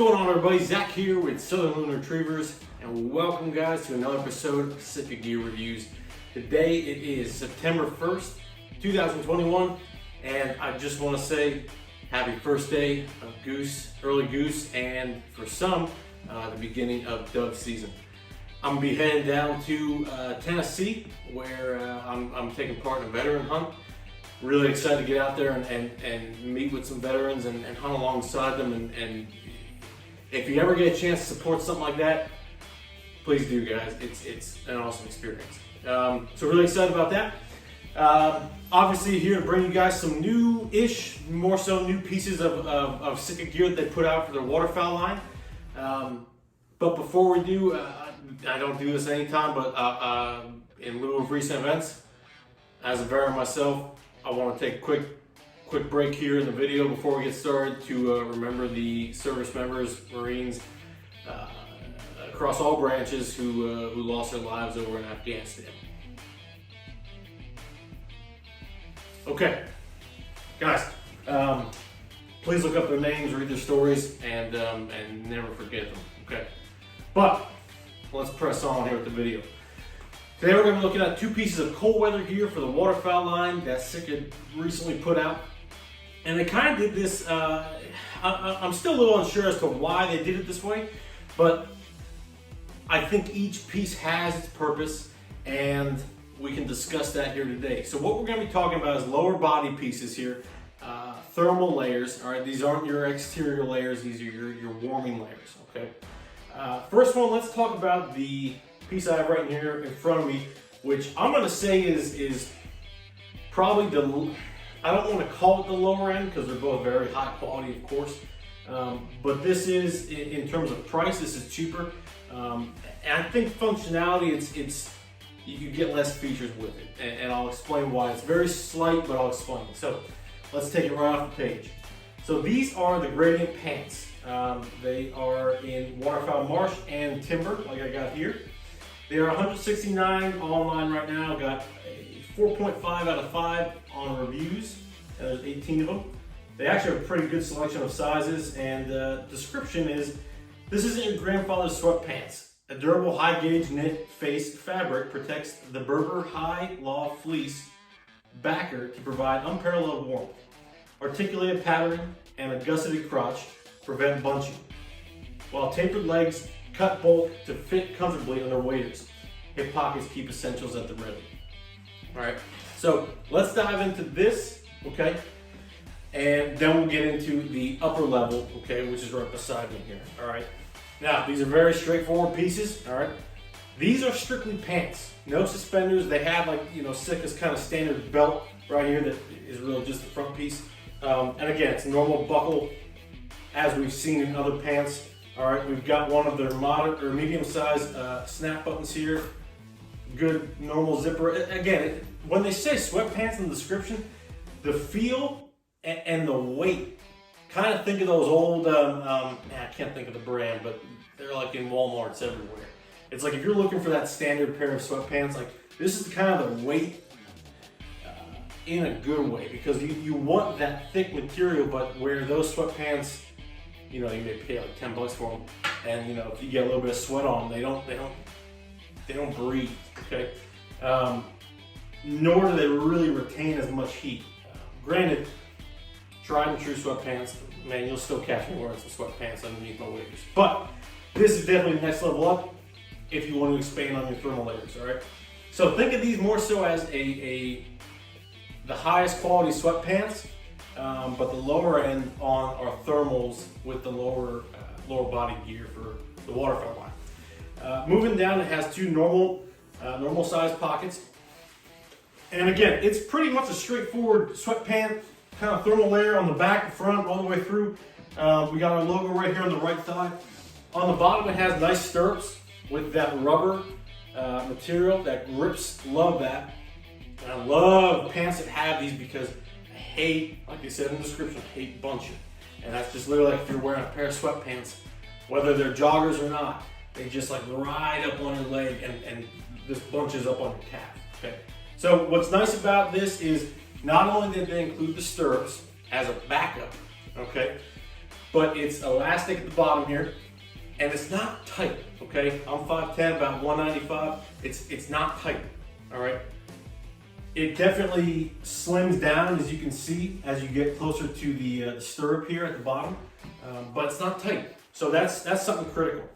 going on, everybody? Zach here with Southern Loon Retrievers, and welcome guys to another episode of Sitka Gear Reviews. Today it is September 1st, 2021, and I just want to say happy first day of early goose, and for some, the beginning of dove season. I'm gonna be heading down to Tennessee, where I'm taking part in a veteran hunt. Really excited to get out there and meet with some veterans and hunt alongside them. And if you ever get a chance to support something like that, please do, guys. It's an awesome experience. So really excited about that. Obviously here to bring you guys some new-ish, more so new pieces of Sitka gear that they put out for their waterfowl line. But before we do, I don't do this anytime, but in lieu of recent events, as a veteran myself, I want to take a quick break here in the video before we get started to remember the service members, Marines, across all branches who lost their lives over in Afghanistan. Okay, guys, please look up their names, read their stories, and never forget them. Okay, but let's press on here with the video. Today we're going to be looking at two pieces of cold weather gear for the waterfowl line that Sitka recently put out. And they kind of did this, I'm still a little unsure as to why they did it this way, but I think each piece has its purpose, and we can discuss that here today. So what we're going to be talking about is lower body pieces here, thermal layers. All right, these aren't your exterior layers, these are your warming layers, okay? First one, let's talk about the piece I have right here in front of me, which I'm going to say is probably I don't want to call it the lower end because they're both very high quality, of course. But this is, in terms of price, this is cheaper. And I think functionality, you get less features with it. And I'll explain why. It's very slight, but I'll explain. So let's take it right off the page. So these are the gradient pants. They are in waterfowl marsh and timber, like I got here. They are 169 online right now. Got a 4.5 out of 5 on reviews. There's 18 of them. They actually have a pretty good selection of sizes, and description is, this isn't your grandfather's sweatpants. A durable high gauge knit face fabric protects the Berber high loft fleece backer to provide unparalleled warmth. Articulated patterning and a gusseted crotch prevent bunching, while tapered legs cut bolt to fit comfortably under waders. Hip pockets keep essentials at the ready. All right, so let's dive into this, okay? And then we'll get into the upper level, okay, which is right beside me here, all right? Now, these are very straightforward pieces, all right? These are strictly pants, no suspenders. They have, like, Sitka's kind of standard belt right here that is really just the front piece. And again, it's a normal buckle, as we've seen in other pants. All right, we've got one of their moderate or medium-sized snap buttons here. Good normal zipper. Again, when they say sweatpants in the description, the feel and the weight, kind of think of those old, I can't think of the brand, but they're like in Walmarts everywhere. It's like if you're looking for that standard pair of sweatpants, like this is kind of the weight in a good way, because you want that thick material, but where those sweatpants, you may pay like $10 for them, and if you get a little bit of sweat on them, they don't breathe, okay? Nor do they really retain as much heat. Granted, tried and true sweatpants, man, you'll still catch me wearing some sweatpants underneath my waders. But this is definitely the next level up if you want to expand on your thermal layers, all right? So think of these more so as the highest quality sweatpants. But the lower end on are thermals with the lower body gear for the waterfowl line. Moving down, it has two normal size pockets. And again, it's pretty much a straightforward sweatpant, kind of thermal layer on the back, the front, all the way through. We got our logo right here on the right thigh. On the bottom, it has nice stirrups with that rubber material that grips. Love that. And I love pants that have these because I hate, like I said in the description, I hate bunching. And that's just literally like if you're wearing a pair of sweatpants, whether they're joggers or not, they just like ride up on your leg and this bunches up on your calf, okay? So what's nice about this is not only did they include the stirrups as a backup, okay, but it's elastic at the bottom here, and it's not tight, okay? I'm 5'10", about 195. It's not tight, all right? It definitely slims down, as you can see, as you get closer to the stirrup here at the bottom, but it's not tight. So that's something critical.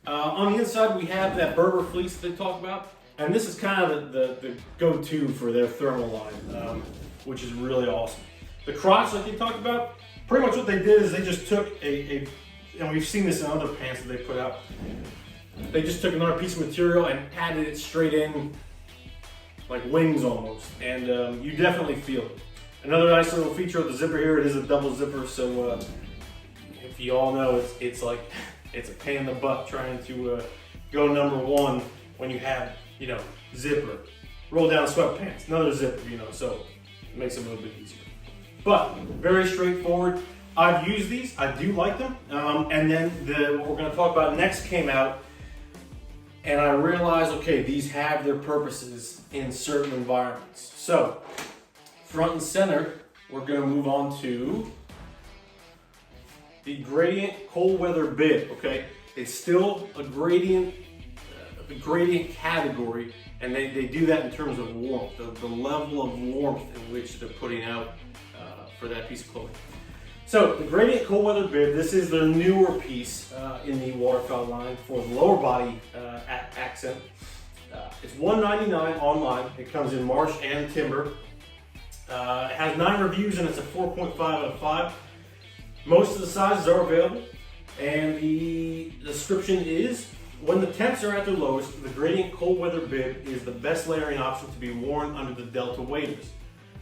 On the inside, we have that Berber fleece that they talk about, and this is kind of the go-to for their thermal line, which is really awesome. The crotch, like they talked about, pretty much what they did is they just took and we've seen this in other pants that they put out, they just took another piece of material and added it straight in, like wings almost, and you definitely feel it. Another nice little feature of the zipper here, it is a double zipper, so if you all know, it's like, it's a pain in the butt trying to go number one when you have, you know, zipper, roll down sweatpants, another zipper, you know, so it makes it a little bit easier. But very straightforward. I've used these, I do like them, and then what we're gonna talk about next came out, and I realized, okay, these have their purposes in certain environments. So, front and center, we're gonna move on to the gradient cold weather bib, okay? It's still a gradient category, and they do that in terms of warmth, the level of warmth in which they're putting out for that piece of clothing. So the gradient cold weather bib, this is their newer piece in the waterfowl line for the lower body accent. It's $199 online. It comes in marsh and timber. It has 9 reviews and it's a 4.5 out of 5. Most of the sizes are available, and the description is, when the temps are at their lowest, the gradient cold weather bib is the best layering option to be worn under the Delta waders.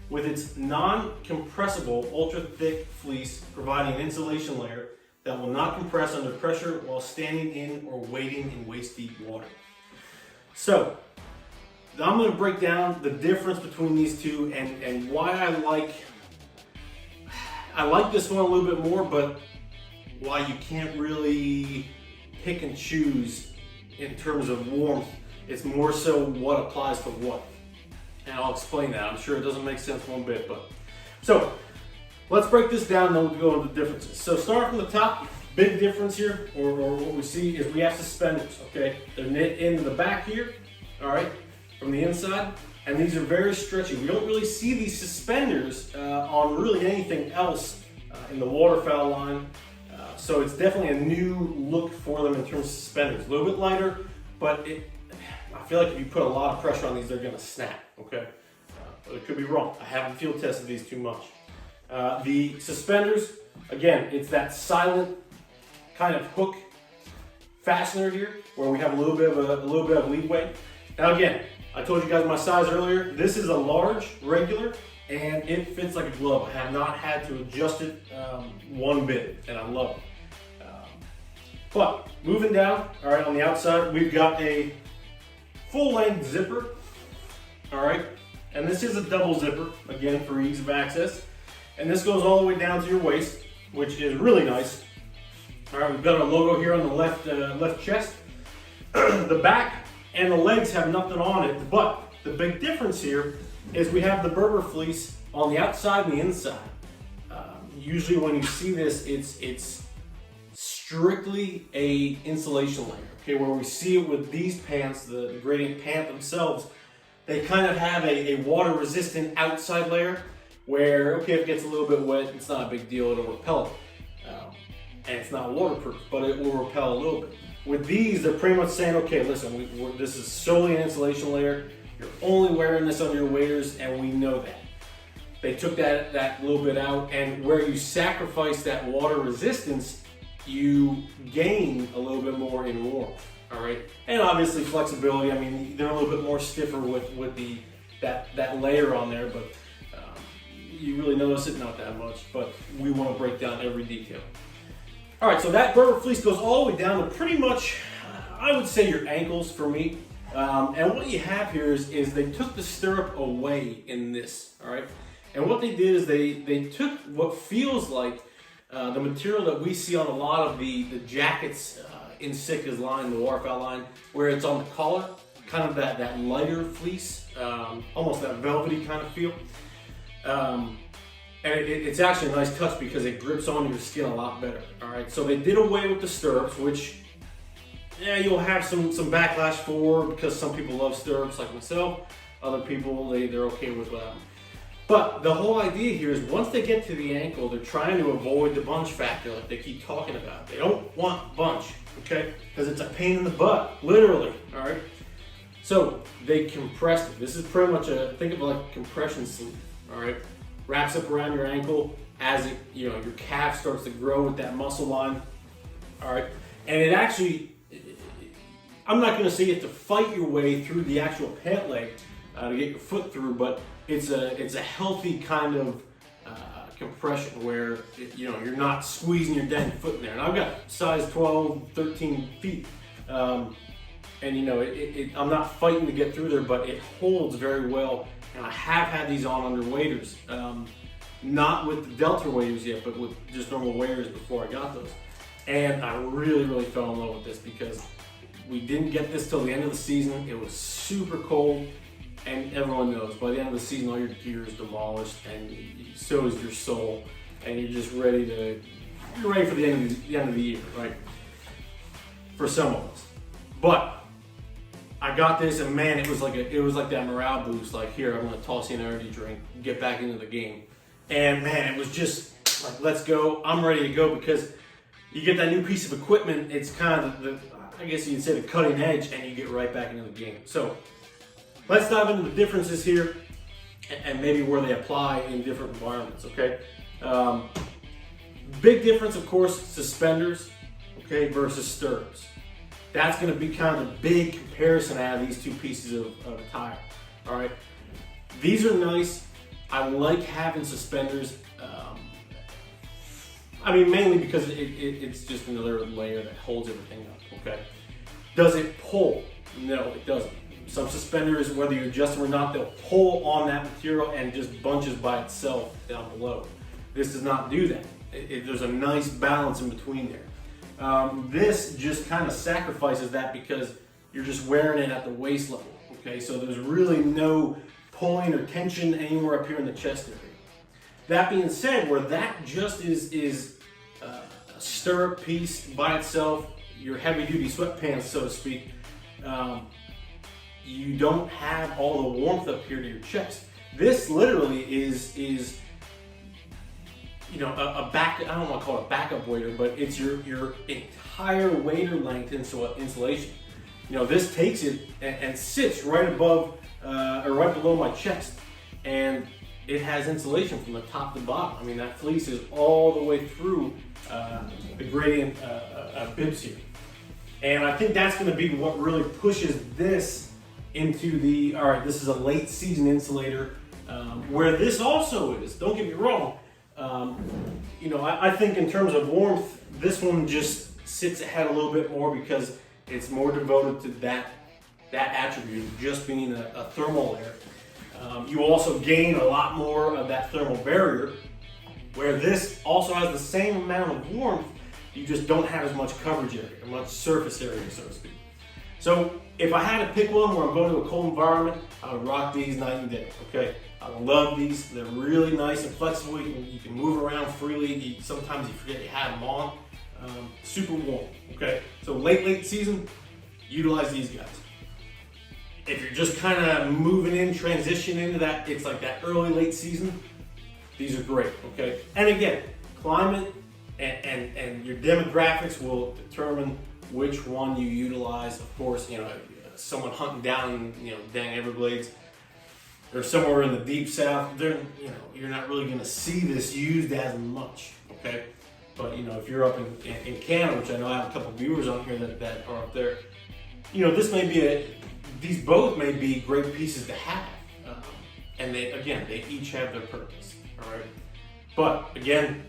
With its non-compressible, ultra-thick fleece providing an insulation layer that will not compress under pressure while standing in or wading in waist-deep water. So, I'm going to break down the difference between these two and why I like this one a little bit more, but why you can't really pick and choose in terms of warmth. It's more so what applies to what. And I'll explain that. I'm sure it doesn't make sense one bit, but. So, let's break this down and then we'll go into the differences. So starting from the top, big difference here, or what we see is we have suspenders, okay? They're knit into the back here, all right, from the inside, and these are very stretchy. We don't really see these suspenders on really anything else in the waterfowl line, so it's definitely a new look for them in terms of suspenders. A little bit lighter, but I feel like if you put a lot of pressure on these, they're gonna snap, okay? But it could be wrong. I haven't field tested these too much. The suspenders, again, it's that silent kind of hook fastener here, where we have a little bit of leeway. Now again, I told you guys my size earlier. This is a large, regular, and it fits like a glove. I have not had to adjust it one bit, and I love it. But moving down, all right, on the outside, we've got a full-length zipper, all right, and this is a double zipper, again, for ease of access. And this goes all the way down to your waist, which is really nice. All right, we've got our logo here on the left chest. The back and the legs have nothing on it, but the big difference here is we have the Berber fleece on the outside and the inside. Usually when you see this, it's strictly a insulation layer, okay, where we see it with these pants, the gradient pant themselves, they kind of have a water resistant outside layer where, okay, if it gets a little bit wet, it's not a big deal, it'll repel it. And it's not waterproof, but it will repel a little bit. With these, they're pretty much saying, okay, listen, this is solely an insulation layer, you're only wearing this under your waders, and we know that. They took that little bit out, and where you sacrifice that water resistance, you gain a little bit more in warmth, all right? And obviously flexibility. I mean, they're a little bit more stiffer with that layer on there, but you really notice it not that much, but we want to break down every detail. All right, so that Berber fleece goes all the way down to pretty much, I would say, your ankles for me. And what you have here is they took the stirrup away in this, all right? And what they did is they took what feels like the material that we see on a lot of the jackets in Sitka's line, the waterfowl line, where it's on the collar, kind of that lighter fleece, almost that velvety kind of feel. And And it's actually a nice touch because it grips onto your skin a lot better. All right, so they did away with the stirrups, which you'll have some backlash for, because some people love stirrups like myself. Other people, they're okay with them. But the whole idea here is once they get to the ankle, they're trying to avoid the bunch factor like they keep talking about. They don't want bunch, okay? Because it's a pain in the butt, literally, all right? So they compressed it. This is pretty much think of it like a compression sleeve, all right? Wraps up around your ankle as it, your calf starts to grow with that muscle line, all right? And it actually, I'm not gonna say you have to fight your way through the actual pant leg to get your foot through, but it's a healthy kind of compression where you're not squeezing your dang foot in there. And I've got size 12, 13 feet, and I'm not fighting to get through there, but it holds very well. And I have had these on under waders, not with the Delta waders yet, but with just normal waders before I got those. And I really, really fell in love with this because we didn't get this till the end of the season. It was super cold. And everyone knows, by the end of the season, all your gear is demolished, and so is your soul, and you're just ready for the end of the year, right? For some of us. But I got this, and man, it was like that morale boost. Like, here, I'm gonna toss you an energy drink, get back into the game, and man, it was just like, let's go. I'm ready to go, because you get that new piece of equipment. It's kind of I guess you'd say the cutting edge, and you get right back into the game. So let's dive into the differences here and maybe where they apply in different environments, okay? Big difference, of course, suspenders, okay, versus stirrups. That's gonna be kind of the big comparison out of these two pieces of attire, all right? These are nice. I like having suspenders. Mainly because it's just another layer that holds everything up, okay? Does it pull? No, it doesn't. Some suspenders, whether you adjust them or not, they'll pull on that material and just bunches by itself down below. This does not do that. There's a nice balance in between there. This just kind of sacrifices that because you're just wearing it at the waist level, okay? So there's really no pulling or tension anywhere up here in the chest area. That being said, where that just is a stirrup piece by itself, your heavy-duty sweatpants, so to speak, you don't have all the warmth up here to your chest. This literally is a back, I don't want to call it a backup wader, but it's your entire wader length insulation. This takes it and sits right above or right below my chest, and it has insulation from the top to bottom. That fleece is all the way through the gradient BIBS here. And I think that's going to be what really pushes this into this is a late season insulator, where this also is, don't get me wrong. I think in terms of warmth, this one just sits ahead a little bit more because it's more devoted to that attribute, just being a thermal layer. You also gain a lot more of that thermal barrier, where this also has the same amount of warmth, you just don't have as much coverage area, or much surface area, so to speak. So if I had to pick one where I'm going to a cold environment, I would rock these night and day, okay? I love these. They're really nice and flexible. You can move around freely. Sometimes you forget you have them on. Super warm, okay? So late season, utilize these guys. If you're just kind of moving in, transition into that, it's like that early, late season, these are great, okay? And again, climate and your demographics will determine which one you utilize. Of course, someone hunting down, dang Everglades, or somewhere in the deep south, you're not really going to see this used as much, okay? But if you're up in Canada, which I know I have a couple viewers on here that are up there, this may be these both may be great pieces to have, and they each have their purpose, all right? But again,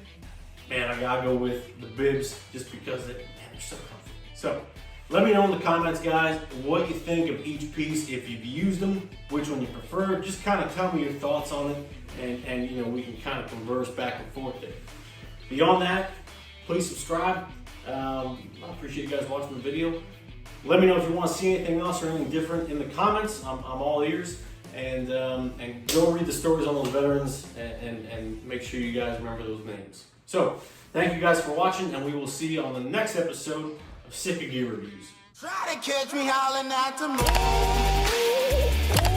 man, I gotta go with the BIBS just because they're so comfortable. So let me know in the comments, guys, what you think of each piece. If you've used them, which one you prefer. Just kind of tell me your thoughts on it, and we can kind of converse back and forth there. Beyond that, please subscribe. I appreciate you guys watching the video. Let me know if you want to see anything else or anything different in the comments. I'm all ears. and go read the stories on those veterans and make sure you guys remember those names. So, thank you guys for watching, and we will see you on the next episode of Sitka Gear Reviews. Try to catch me howling at the moon.